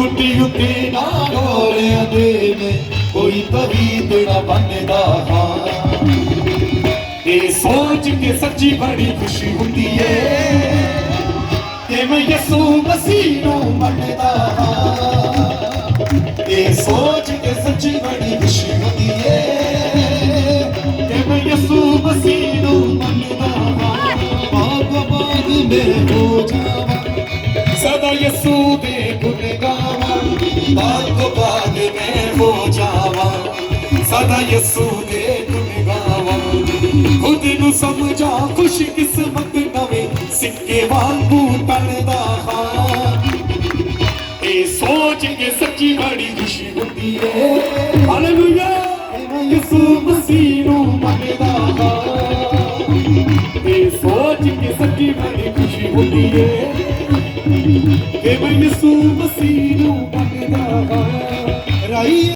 ਗੁੱਡੀ ਉੱਤੇ ਨਾ ਡੋਲਿਆਂ ਦੇ ਨੇ ਕੋਈ ਤਵੀਤ ਨਾ ਬੰਨਦਾ ਹਾਂ। ਇਹ ਸੋਚ ਕੇ ਸੱਚੀ ਬੜੀ ਖੁਸ਼ੀ ਹੁੰਦੀ ਏ ਕਿ ਮੈਂ ਯਿਸੂ ਮਸੀਹ ਨੂੰ ਮੰਨਦਾ ਹਾਂ। ਇਹ ਸੋਚ ਕੇ ਸੱਚੀ ਬੜੀ ਖੁਸ਼ੀ ਹੁੰਦੀ ਏ ਕਿ ਮੈਂ ਯਿਸੂ ਮਸੀਹ ਨੂੰ ਮੰਨਦਾ ਹਾਂ। ਬਾਗ ਬਾਗ ਮੈਂ ਹੋ ਜਾਵਾਂ ਸਦਾ ਯਿਸੂ ਦੇ ਗੁਣ ਗਾਵਾਂ। ਬਾਗ ਬਾਗ ਮੈਂ ਹੋ ਜਾਵਾਂ ਸਦਾ ਯਿਸੂ ਦੇ ਗੁਣ ਗਾਵਾਂ। ਖੁਦ ਨੂੰ ਸਮਝਾਂ ਖੁਸ਼ ਕਿਸਮਤ ਨਵੇਂ ਸਿੱਕੇ ਵਾਂਗੂ ਟਲਦਾ ਹਾਂ। ਇਹ ਸੋਚ ਕੇ ਸੱਚੀ ਬੜੀ ਖੁਸ਼ੀ ਹੁੰਦੀ ਏ ਹਾਲੇਲੂਇਆ ਮੈਂ ਯਿਸੂ ਮਸੀਹ ਨੂੰ ਮੰਨਦਾ ਹਾਂ। ਇਹ ਸੋਚ ਕੇ ਸੱਚੀ ਬੜੀ ਖੁਸ਼ੀ ਹੁੰਦੀ ਏ ਕਿ ਮੈਂ ਯਿਸੂ ਮਸੀਹ ਨੂੰ ਮੰਨਦਾ ਹਾਂ। ਰਾਈ